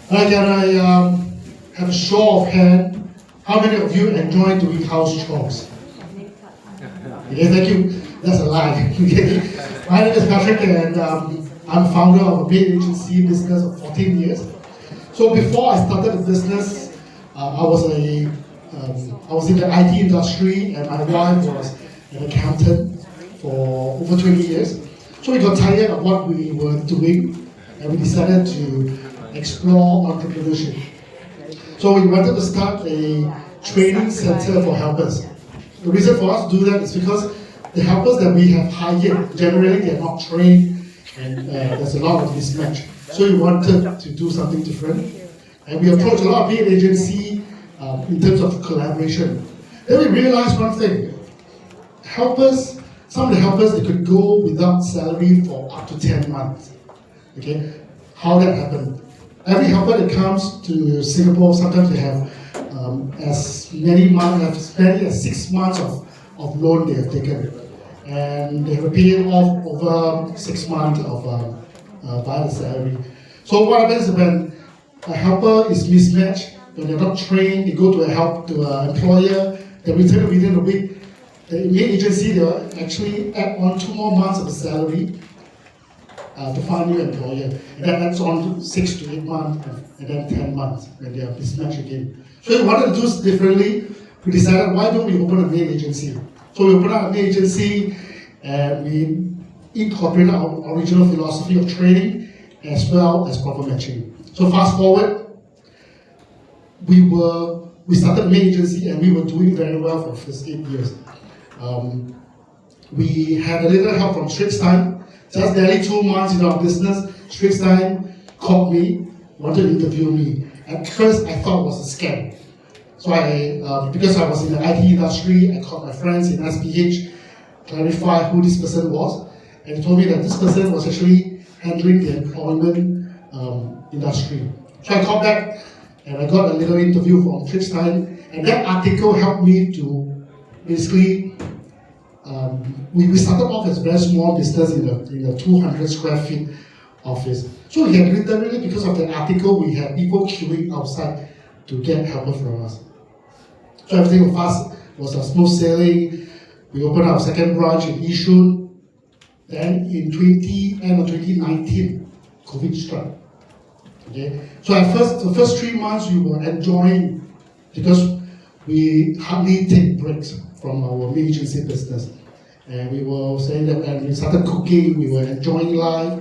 Can I have a show of hand? How many of you enjoy doing house chores? Okay, thank you. That's a lie. Okay. My name is Patrick, and I'm founder of a maid agency business of 14 years. So before I started the business, I was in the IT industry, and my wife was an accountant for over 20 years. So we got tired of what we were doing, and we decided to explore entrepreneurship. So we wanted to start a training center for helpers. The reason for us to do that is because the helpers that we have hired, generally they're not trained, and there's a lot of mismatch. So we wanted to do something different. And we approached a lot of maid agency in terms of collaboration. Then we realized one thing. Helpers, some of the helpers, they could go without salary for up to 10 months. Okay? How that happened? Every helper that comes to Singapore, sometimes they have as many as 6 months of loan they have taken. And they have to pay it off over 6 months of via the salary. So what happens when a helper is mismatched, when they're not trained, they go to an employer, they return within a week. The maid agency, they will actually add on 2 more months of the salary to find a new employer. And that adds on to 6 to 8 months, and then 10 months when they are mismatched again. So we wanted to do this differently. We decided, why don't we open a maid agency? So we opened up a maid agency, and we incorporated our original philosophy of training as well as profit matching. So fast forward, we started a maid agency, and we were doing very well for the first 8 years. We had a little help from Straits Times. Just barely 2 months in our business, Straits Times called me, wanted to interview me. At first, I thought it was a scam. So because I was in the IT industry, I called my friends in SPH, clarified who this person was, and he told me that this person was actually handling the employment industry. So I called back, and I got a little interview from Straits Times, and that article helped me to basically. We started off as a very small business in a 200 square feet office. So we had literally, because of the article, we had people queuing outside to get help from us. So everything for us was a smooth sailing. We opened our second branch in Yishun. Then in end of 2019, COVID struck. Okay? So the first 3 months we were enjoying, because we hardly take breaks from our maid agency business. And we were saying that when we started cooking, we were enjoying life.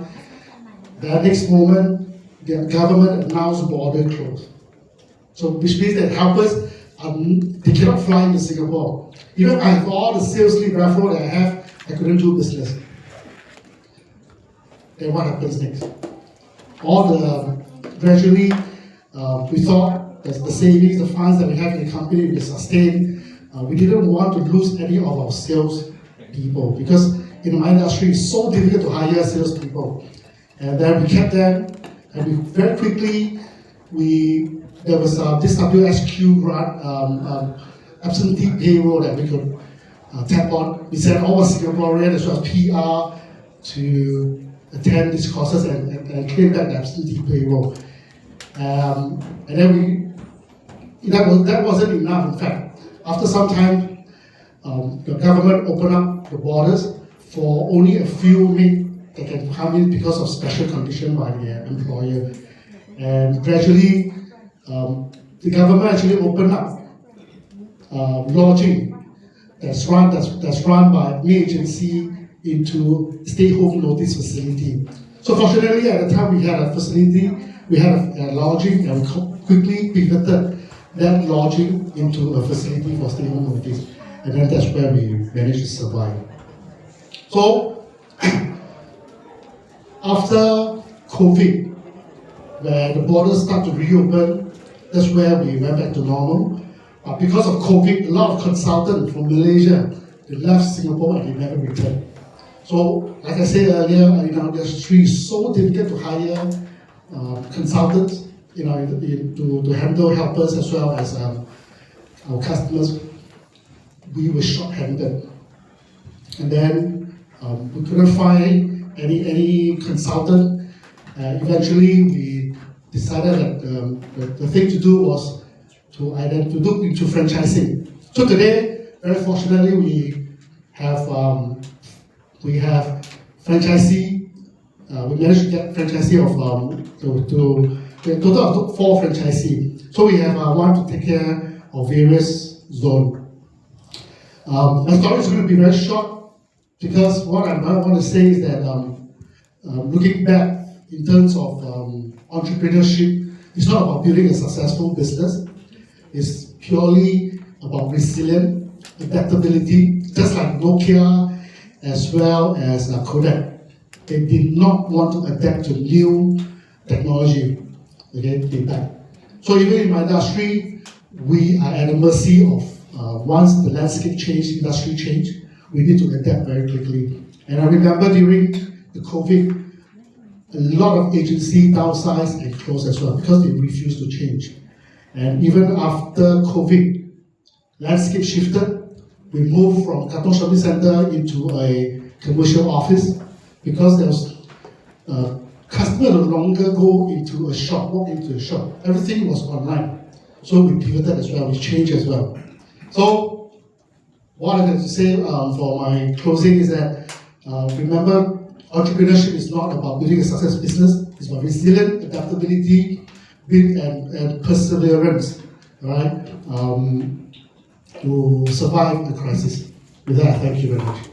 The next moment, the government announced border closed. So which means that helpers, they cannot fly into Singapore. Even I have all the sales lead referral that I have, I couldn't do business. Then what happens next? Gradually, we thought that the savings, the funds that we have in the company will sustain. We didn't want to lose any of our sales people, because in my industry it's so difficult to hire salespeople. And then we kept them, and we very quickly there was this WSQ grant, absentee payroll that we could tap on. We sent all Singaporeans as well as PR to attend these courses and claim back the absentee payroll. And then that wasn't enough. In fact, after some time, the government opened up the borders for only a few maids that can come in because of special condition by the employer. And gradually, the government actually opened up lodging that's run by maid agency into stay-home notice facility. So fortunately, at the time we had a facility, we had a lodging, and we quickly pivoted that lodging into a facility for stay-home notice. And then that's where we managed to survive. So, after COVID, where the borders start to reopen, that's where we went back to normal. But because of COVID, a lot of consultants from Malaysia, they left Singapore and they never returned. So, like I said earlier, in our industry, it's so difficult to hire consultants, to handle helpers as well as our customers. We were short-handed, and then we couldn't find any consultant. Eventually, decided that the thing to do was to look into franchising. So today, very fortunately, we have franchisee. We managed to get franchisee of a total of 4 franchisee. So we have one to take care of various zones. My story is going to be very short because what I want to say is that looking back in terms of entrepreneurship, it's not about building a successful business. It's purely about resilience, adaptability, just like Nokia as well as Kodak. They did not want to adapt to new technology. Okay, they died. So even in my industry, we are at the mercy of once the landscape change, industry change, we need to adapt very quickly. And I remember during the COVID, a lot of agencies downsized and closed as well because they refused to change. And even after COVID, landscape shifted. We moved from Katong Shopping Center into a commercial office because there was customer no longer go into a shop, walk into a shop. Everything was online. So we pivoted as well, we changed as well. So what I have to say for my closing is that remember, entrepreneurship is not about building a successful business. It's about resilience, adaptability, and perseverance, right? To survive the crisis. With that, thank you very much.